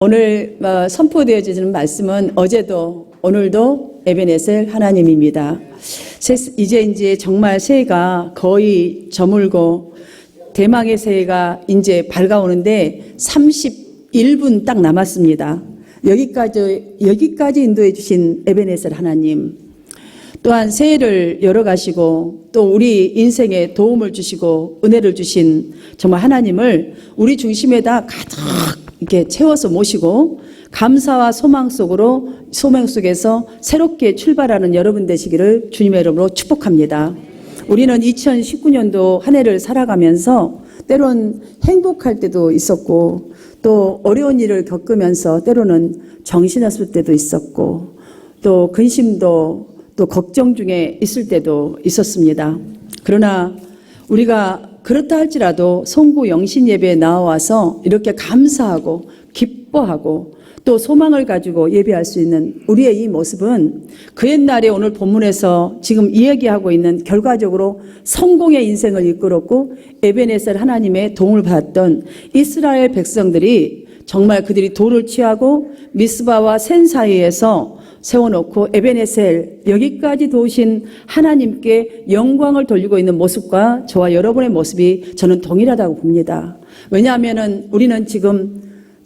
오늘 선포되어지는 말씀은 어제도 오늘도 에베네셀 하나님입니다. 이제 정말 새해가 거의 저물고 대망의 새해가 이제 밝아오는데 31분 딱 남았습니다. 여기까지 인도해 주신 에베네셀 하나님, 또한 새해를 열어가시고 또 우리 인생에 도움을 주시고 은혜를 주신 정말 하나님을 우리 중심에다 가득 이렇게 채워서 모시고 감사와 소망 속에서 새롭게 출발하는 여러분 되시기를 주님의 이름으로 축복합니다. 우리는 2019년도 한 해를 살아가면서 때론 행복할 때도 있었고 또 어려운 일을 겪으면서 때로는 정신없을 때도 있었고 또 근심도 또 걱정 중에 있을 때도 있었습니다. 그러나 우리가 그렇다 할지라도 송구 영신 예배에 나와서 이렇게 감사하고 기뻐하고 또 소망을 가지고 예배할 수 있는 우리의 이 모습은 그 옛날에 오늘 본문에서 지금 이야기하고 있는 결과적으로 성공의 인생을 이끌었고 에베네셀 하나님의 도움을 받았던 이스라엘 백성들이 정말 그들이 돌을 취하고 미스바와 센 사이에서 세워놓고 에베네셀 여기까지 도우신 하나님께 영광을 돌리고 있는 모습과 저와 여러분의 모습이 저는 동일하다고 봅니다. 왜냐하면 우리는 지금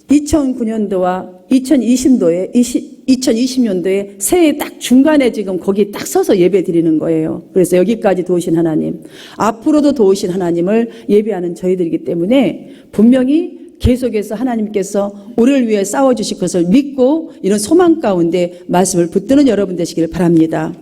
2009년도와 2020년도에 새해 딱 중간에 지금 거기 딱 서서 예배 드리는 거예요. 그래서 여기까지 도우신 하나님, 앞으로도 도우신 하나님을 예배하는 저희들이기 때문에 분명히 계속해서 하나님께서 우리를 위해 싸워주실 것을 믿고 이런 소망 가운데 말씀을 붙드는 여러분 되시길 바랍니다.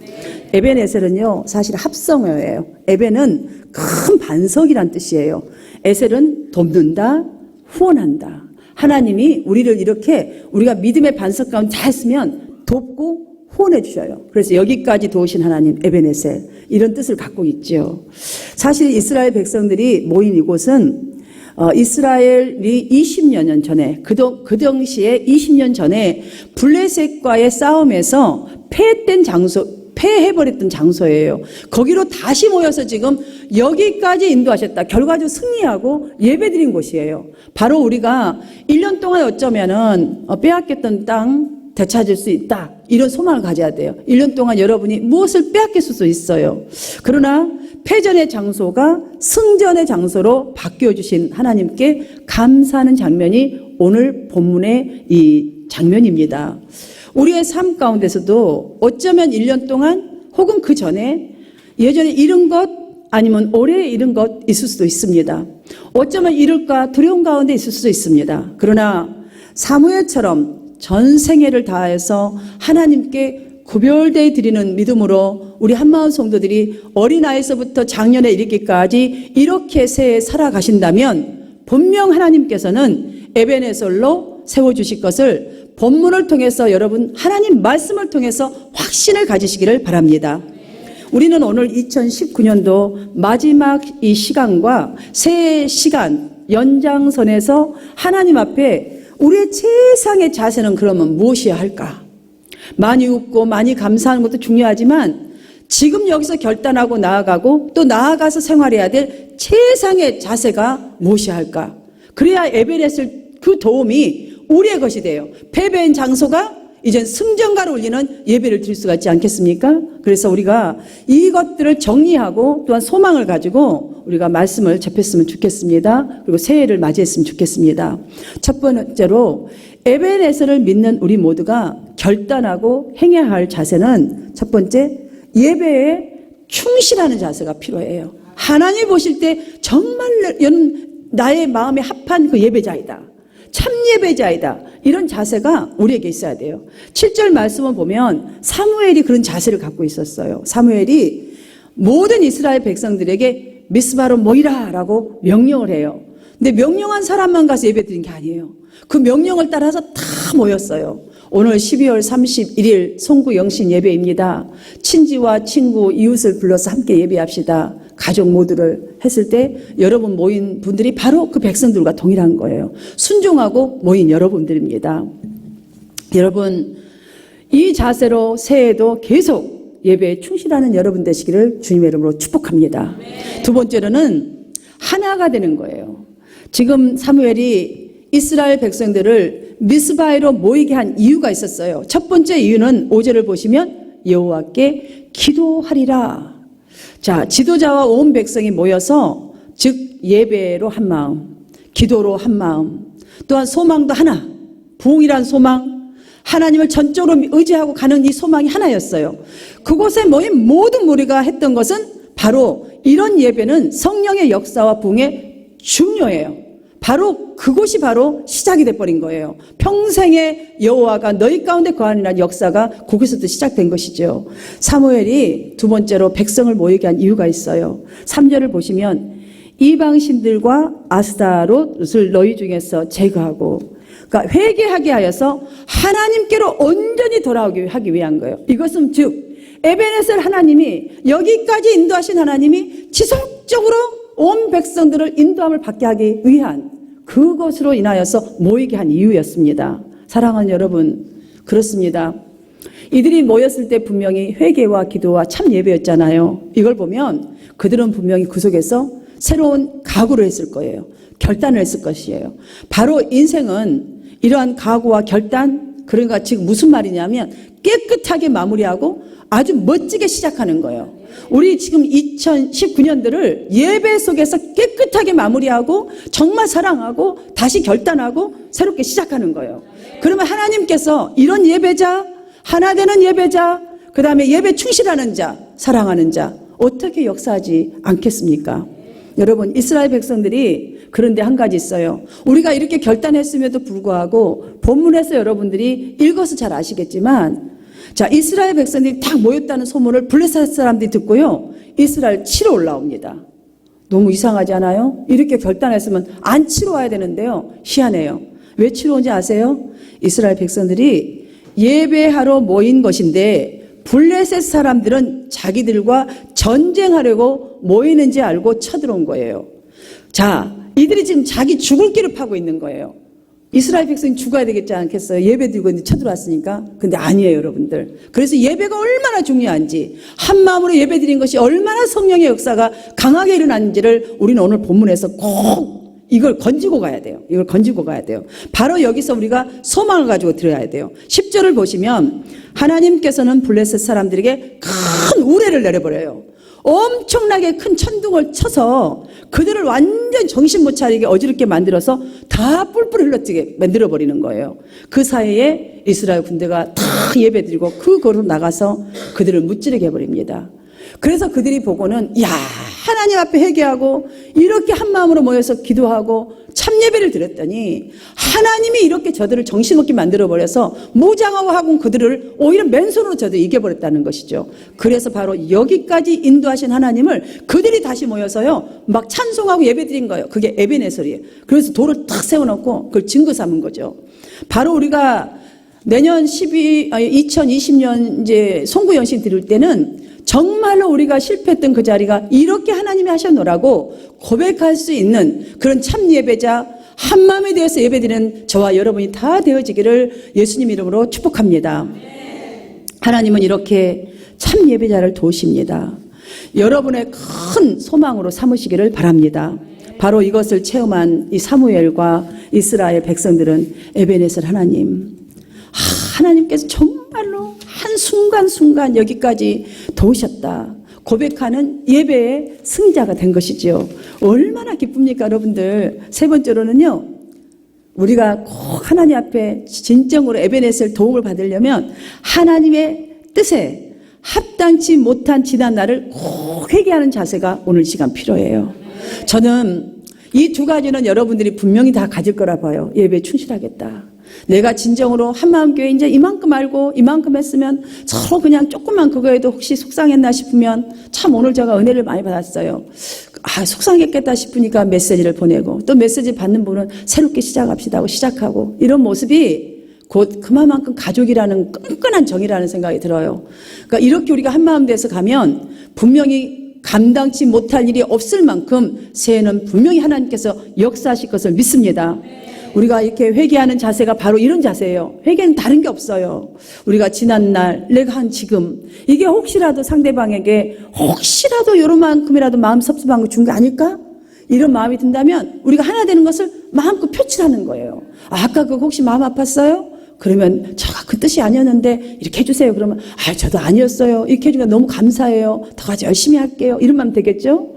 에베네셀은요 사실 합성어예요. 에벤은 큰 반석이란 뜻이에요. 에셀은 돕는다, 후원한다. 하나님이 우리를 이렇게 우리가 믿음의 반석 가운데 잘 쓰면 돕고 후원해 주셔요. 그래서 여기까지 도우신 하나님 에베네셀 이런 뜻을 갖고 있죠. 사실 이스라엘 백성들이 모인 이곳은 이스라엘이 20여 년 전에 그 당시에 20년 전에 블레셋과의 싸움에서 패해버렸던 장소예요. 거기로 다시 모여서 지금 여기까지 인도하셨다. 결과적으로 승리하고 예배드린 곳이에요. 바로 우리가 1년 동안 어쩌면은 빼앗겼던 땅 되찾을 수 있다. 이런 소망을 가져야 돼요. 1년 동안 여러분이 무엇을 빼앗길 수도 있어요. 그러나 패전의 장소가 승전의 장소로 바뀌어주신 하나님께 감사하는 장면이 오늘 본문의 이 장면입니다. 우리의 삶 가운데서도 어쩌면 1년 동안 혹은 그 전에 예전에 잃은 것 아니면 올해 잃은 것 있을 수도 있습니다. 어쩌면 잃을까 두려움 가운데 있을 수도 있습니다. 그러나 사무엘처럼 전 생애를 다해서 하나님께 구별되어 드리는 믿음으로 우리 한마음 성도들이 어린아이에서부터 작년에 이르기까지 이렇게 새해 살아가신다면 분명 하나님께서는 에베네셀로 세워주실 것을 본문을 통해서 여러분 하나님 말씀을 통해서 확신을 가지시기를 바랍니다. 우리는 오늘 2019년도 마지막 이 시간과 새해 시간 연장선에서 하나님 앞에 우리의 최상의 자세는 그러면 무엇이어야 할까? 많이 웃고 많이 감사하는 것도 중요하지만 지금 여기서 결단하고 나아가고 또 나아가서 생활해야 될 최상의 자세가 무엇이어야 할까? 그래야 에베네셀 그 도움이 우리의 것이 돼요. 패배한 장소가 이젠 승전가로 올리는 예배를 드릴 수가 있지 않겠습니까? 그래서 우리가 이것들을 정리하고 또한 소망을 가지고 우리가 말씀을 접했으면 좋겠습니다. 그리고 새해를 맞이했으면 좋겠습니다. 첫 번째로 에베네셀을 믿는 우리 모두가 결단하고 행해야 할 자세는 첫 번째 예배에 충실하는 자세가 필요해요. 하나님 보실 때 정말 나의 마음에 합한 그 예배자이다. 참 예배자이다. 이런 자세가 우리에게 있어야 돼요. 7절 말씀을 보면 사무엘이 그런 자세를 갖고 있었어요. 사무엘이 모든 이스라엘 백성들에게 미스바로 모이라 라고 명령을 해요. 근데 명령한 사람만 가서 예배 드린 게 아니에요. 그 명령을 따라서 다 모였어요. 오늘 12월 31일 송구 영신 예배입니다. 친지와 친구, 이웃을 불러서 함께 예배합시다. 가족 모두를 했을 때 여러분 모인 분들이 바로 그 백성들과 동일한 거예요. 순종하고 모인 여러분들입니다. 여러분 이 자세로 새해에도 계속 예배에 충실하는 여러분 되시기를 주님의 이름으로 축복합니다. 두 번째로는 하나가 되는 거예요. 지금 사무엘이 이스라엘 백성들을 미스바에로 모이게 한 이유가 있었어요. 첫 번째 이유는 5절을 보시면 여호와께 기도하리라. 자, 지도자와 온 백성이 모여서 즉 예배로 한 마음, 기도로 한 마음, 또한 소망도 하나, 부흥이란 소망, 하나님을 전적으로 의지하고 가는 이 소망이 하나였어요. 그곳에 모인 모든 무리가 했던 것은 바로 이런 예배는 성령의 역사와 부흥에 중요해요. 바로 그곳이 바로 시작이 돼버린 거예요. 평생의 여호와가 너희 가운데 거하리라는 역사가 거기서도 시작된 것이죠. 사무엘이 두 번째로 백성을 모이게 한 이유가 있어요. 3절을 보시면 이방신들과 아스타롯을 너희 중에서 제거하고, 그러니까 회개하게 하여서 하나님께로 온전히 돌아오게 하기 위한 거예요. 이것은 즉 에베네셀 하나님이, 여기까지 인도하신 하나님이 지속적으로 온 백성들을 인도함을 받게 하기 위한 그것으로 인하여서 모이게 한 이유였습니다. 사랑하는 여러분, 그렇습니다. 이들이 모였을 때 분명히 회개와 기도와 참 예배였잖아요. 이걸 보면 그들은 분명히 그 속에서 새로운 각오를 했을 거예요. 결단을 했을 것이에요. 바로 인생은 이러한 각오와 결단, 그러니까 지금 무슨 말이냐면 깨끗하게 마무리하고 아주 멋지게 시작하는 거예요. 우리 지금 2019년들을 예배 속에서 깨끗하게 마무리하고 정말 사랑하고 다시 결단하고 새롭게 시작하는 거예요. 그러면 하나님께서 이런 예배자, 하나 되는 예배자, 그 다음에 예배 충실하는 자, 사랑하는 자 어떻게 역사하지 않겠습니까? 여러분, 이스라엘 백성들이 그런데 한 가지 있어요. 우리가 이렇게 결단했음에도 불구하고 본문에서 여러분들이 읽어서 잘 아시겠지만, 자, 이스라엘 백성들이 딱 모였다는 소문을 블레셋 사람들이 듣고요, 이스라엘 치러 올라옵니다. 너무 이상하지 않아요? 이렇게 결단했으면 안 치러 와야 되는데요, 희한해요. 왜 치러 온지 아세요? 이스라엘 백성들이 예배하러 모인 것인데 블레셋 사람들은 자기들과 전쟁하려고 모이는지 알고 쳐들어온 거예요. 자, 이들이 지금 자기 죽을 길을 파고 있는 거예요. 이스라엘 백성이 죽어야 되겠지 않겠어요? 예배 드리고 있는데 쳐들어왔으니까. 근데 아니에요, 여러분들. 그래서 예배가 얼마나 중요한지, 한 마음으로 예배 드린 것이 얼마나 성령의 역사가 강하게 일어났는지를 우리는 오늘 본문에서 꼭 이걸 건지고 가야 돼요. 이걸 건지고 가야 돼요. 바로 여기서 우리가 소망을 가지고 들어야 돼요. 10절을 보시면 하나님께서는 블레셋 사람들에게 큰 우레를 내려버려요. 엄청나게 큰 천둥을 쳐서 그들을 완전 정신 못 차리게 어지럽게 만들어서 다 뿔뿔 흘러지게 만들어버리는 거예요. 그 사이에 이스라엘 군대가 다 예배드리고 그 거로 나가서 그들을 무찌르게 해버립니다. 그래서 그들이 보고는, 야, 하나님 앞에 회개하고 이렇게 한 마음으로 모여서 기도하고 참 예배를 드렸더니 하나님이 이렇게 저들을 정신없게 만들어버려서 무장하고 그들을 오히려 맨손으로 저들을 이겨버렸다는 것이죠. 그래서 바로 여기까지 인도하신 하나님을 그들이 다시 모여서요 막 찬송하고 예배드린 거예요. 그게 에베네셀이에요. 그래서 돌을 딱 세워놓고 그걸 증거 삼은 거죠. 바로 우리가 내년 2020년 이제 송구연신 드릴 때는 정말로 우리가 실패했던 그 자리가 이렇게 하나님이 하셨노라고 고백할 수 있는 그런 참 예배자, 한 마음에 대해서 예배드리는 저와 여러분이 다 되어지기를 예수님 이름으로 축복합니다. 하나님은 이렇게 참 예배자를 도우십니다. 여러분의 큰 소망으로 삼으시기를 바랍니다. 바로 이것을 체험한 이 사무엘과 이스라엘 백성들은 에베네셀 하나님께서 정말로 한순간순간 여기까지 도우셨다 고백하는 예배의 승자가 된 것이죠. 얼마나 기쁩니까, 여러분들. 세 번째로는요, 우리가 꼭 하나님 앞에 진정으로 에베네셀 도움을 받으려면 하나님의 뜻에 합당치 못한 지난 날을 꼭 회개하는 자세가 오늘 시간 필요해요. 저는 이 두 가지는 여러분들이 분명히 다 가질 거라 봐요. 예배에 충실하겠다. 내가 진정으로 한마음교회 이제 이만큼 알고 이만큼 했으면 서로 그냥 조금만 그거에도 혹시 속상했나 싶으면 참 오늘 제가 은혜를 많이 받았어요. 속상했겠다 싶으니까 메시지를 보내고 또 메시지 받는 분은 새롭게 시작합시다 하고 시작하고 이런 모습이 곧 그만큼 가족이라는 끈끈한 정이라는 생각이 들어요. 그러니까 이렇게 우리가 한마음 돼서 가면 분명히 감당치 못할 일이 없을 만큼 새해는 분명히 하나님께서 역사하실 것을 믿습니다. 우리가 이렇게 회개하는 자세가 바로 이런 자세예요. 회개는 다른 게 없어요. 우리가 지난 날, 내가 한 지금, 이게 혹시라도 상대방에게 혹시라도 요런만큼이라도 마음 섭섭한 거 준 거 아닐까? 이런 마음이 든다면 우리가 하나 되는 것을 마음껏 표출하는 거예요. 아까 그거 혹시 마음 아팠어요? 그러면 제가 그 뜻이 아니었는데 이렇게 해주세요. 그러면 저도 아니었어요. 이렇게 해주니까 너무 감사해요. 더 같이 열심히 할게요. 이러면 되겠죠?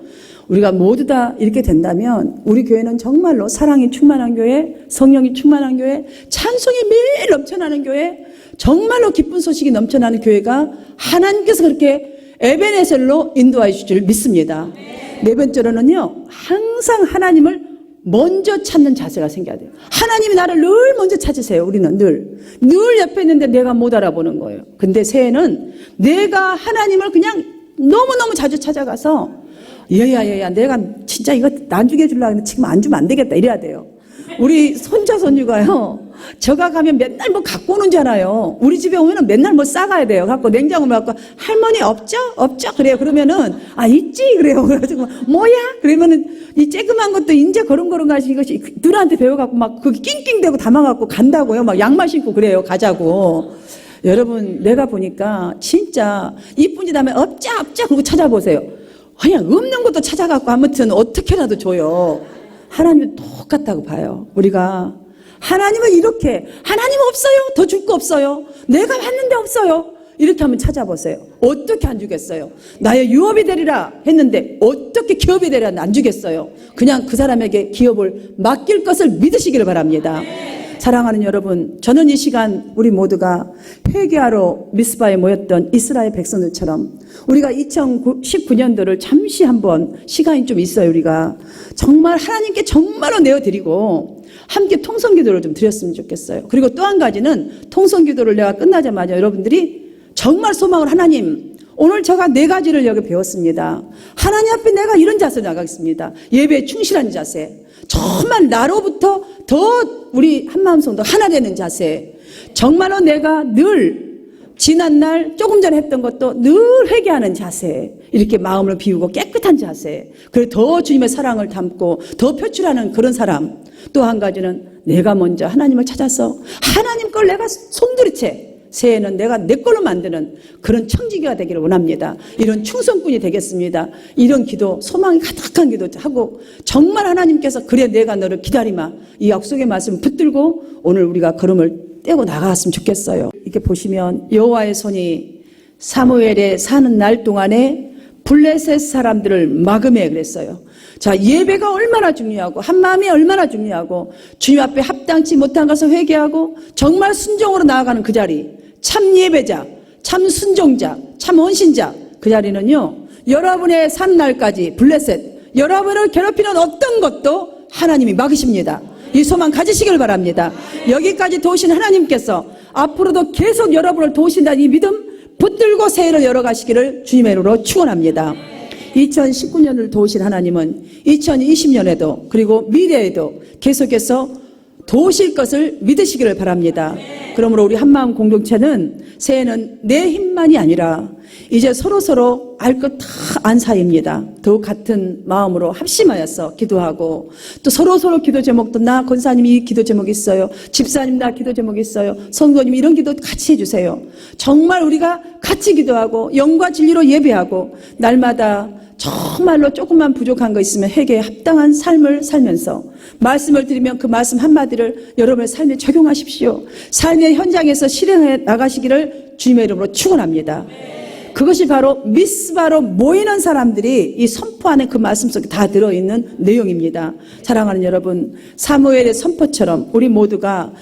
우리가 모두 다 이렇게 된다면 우리 교회는 정말로 사랑이 충만한 교회, 성령이 충만한 교회, 찬송이 매일 넘쳐나는 교회, 정말로 기쁜 소식이 넘쳐나는 교회가 하나님께서 그렇게 에베네셀로 인도해 주실 줄 믿습니다. 네 번째로는요, 항상 하나님을 먼저 찾는 자세가 생겨야 돼요. 하나님이 나를 늘 먼저 찾으세요. 우리는 늘 옆에 있는데 내가 못 알아보는 거예요. 근데 새해는 내가 하나님을 그냥 너무너무 자주 찾아가서 얘야 내가 진짜 이거 나중에 주려고 했는데 지금 안 주면 안 되겠다 이래야 돼요. 우리 손자 손주가요, 저가 가면 맨날 뭐 갖고 오는 줄 알아요. 우리 집에 오면은 맨날 뭐 싸가야 돼요. 갖고 냉장고 갖고 할머니 없죠? 그래요. 그러면은 있지 그래요. 그래가지고 뭐야? 그러면은 이 쬐그만 것도 이제 거름거름 가시 이것이 누나한테 배워갖고 막 그게 낑낑대고 담아갖고 간다고요. 막 양말 신고 그래요. 가자고. 여러분 내가 보니까 진짜 이쁜 짓 하면 없자 그러고 찾아보세요. 그냥 없는 것도 찾아갖고 아무튼 어떻게라도 줘요. 하나님은 똑같다고 봐요. 우리가 하나님은 이렇게 하나님 없어요. 더 줄 거 없어요. 내가 왔는데 없어요. 이렇게 하면 찾아보세요. 어떻게 안 주겠어요? 나의 유업이 되리라 했는데 어떻게 기업이 되리라 안 주겠어요? 그냥 그 사람에게 기업을 맡길 것을 믿으시기를 바랍니다. 사랑하는 여러분, 저는 이 시간 우리 모두가 회개하러 미스바에 모였던 이스라엘 백성들처럼 우리가 2019년도를 잠시 한번 시간이 좀 있어요. 우리가 정말 하나님께 정말로 내어드리고 함께 통성기도를 좀 드렸으면 좋겠어요. 그리고 또 한 가지는 통성기도를 내가 끝나자마자 여러분들이 정말 소망을 하나님, 오늘 제가 4가지를 여기 배웠습니다. 하나님 앞에 내가 이런 자세로 나가겠습니다. 예배에 충실한 자세, 정말 나로부터 더 우리 한마음성도 하나 되는 자세, 정말로 내가 늘 지난날 조금 전에 했던 것도 늘 회개하는 자세, 이렇게 마음을 비우고 깨끗한 자세, 그리고 더 주님의 사랑을 담고 더 표출하는 그런 사람. 또 한 가지는 내가 먼저 하나님을 찾아서 하나님 걸 내가 송두리째 새해는 내가 내 걸로 만드는 그런 청지기가 되기를 원합니다. 이런 충성꾼이 되겠습니다. 이런 기도, 소망이 가득한 기도 하고 정말 하나님께서 그래 내가 너를 기다리마, 이 약속의 말씀을 붙들고 오늘 우리가 걸음을 떼고 나갔으면 좋겠어요. 이렇게 보시면 여호와의 손이 사무엘에 사는 날 동안에 블레셋 사람들을 막음해 그랬어요. 자, 예배가 얼마나 중요하고 한마음이 얼마나 중요하고 주님 앞에 합당치 못한 것을 회개하고 정말 순종으로 나아가는 그 자리, 참 예배자, 참 순종자, 참 헌신자, 그 자리는요, 여러분의 산 날까지 블레셋, 여러분을 괴롭히는 어떤 것도 하나님이 막으십니다. 이 소망 가지시길 바랍니다. 여기까지 도우신 하나님께서 앞으로도 계속 여러분을 도우신다는 이 믿음 붙들고 새해를 열어가시기를 주님의 이름으로 축원합니다. 2019년을 도우신 하나님은 2020년에도 그리고 미래에도 계속해서 도우실 것을 믿으시기를 바랍니다. 그러므로 우리 한마음 공동체는 새해는 내 힘만이 아니라 이제 서로서로 알 것 다 안 사이입니다. 더욱 같은 마음으로 합심하여서 기도하고 또 서로서로 기도 제목도 나 권사님 이 기도 제목 있어요. 집사님 나 기도 제목 있어요. 성도님 이런 기도 같이 해주세요. 정말 우리가 같이 기도하고 영과 진리로 예배하고 날마다 정말로 조금만 부족한 거 있으면 회개에 합당한 삶을 살면서 말씀을 드리면 그 말씀 한마디를 여러분의 삶에 적용하십시오. 삶의 현장에서 실행해 나가시기를 주님의 이름으로 축원합니다. 그것이 바로 미스바로 모이는 사람들이 이 선포하는 그 말씀 속에 다 들어있는 내용입니다. 사랑하는 여러분, 사무엘의 선포처럼 우리 모두가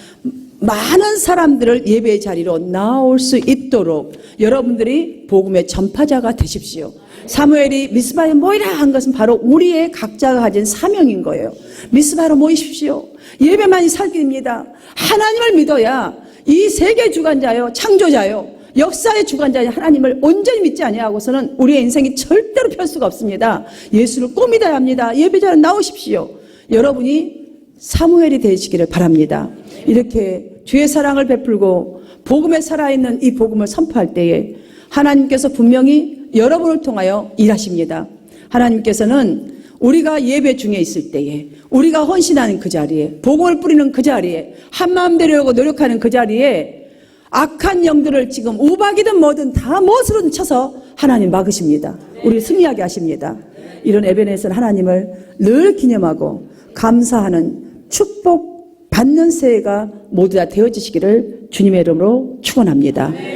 많은 사람들을 예배의 자리로 나올 수 있도록 여러분들이 복음의 전파자가 되십시오. 사무엘이 미스바에 모이라 한 것은 바로 우리의 각자가 가진 사명인 거예요. 미스바로 모이십시오. 예배만이 살 길입니다. 하나님을 믿어야 이 세계 주관자요, 창조자요, 역사의 주관자인 하나님을 온전히 믿지 아니하고서는 우리의 인생이 절대로 펼 수가 없습니다. 예수를 꼭 믿어야 합니다. 예배자로 나오십시오. 여러분이 사무엘이 되시기를 바랍니다. 이렇게 주의 사랑을 베풀고 복음에 살아있는 이 복음을 선포할 때에 하나님께서 분명히 여러분을 통하여 일하십니다. 하나님께서는 우리가 예배 중에 있을 때에, 우리가 헌신하는 그 자리에, 복음을 뿌리는 그 자리에, 한마음 되려고 노력하는 그 자리에 악한 영들을 지금 우박이든 뭐든 다 못으로든 쳐서 하나님 막으십니다. 우리 승리하게 하십니다. 이런 에베네셀 하나님을 늘 기념하고 감사하는 축복 받는 새해가 모두 다 되어지시기를 주님의 이름으로 축원합니다.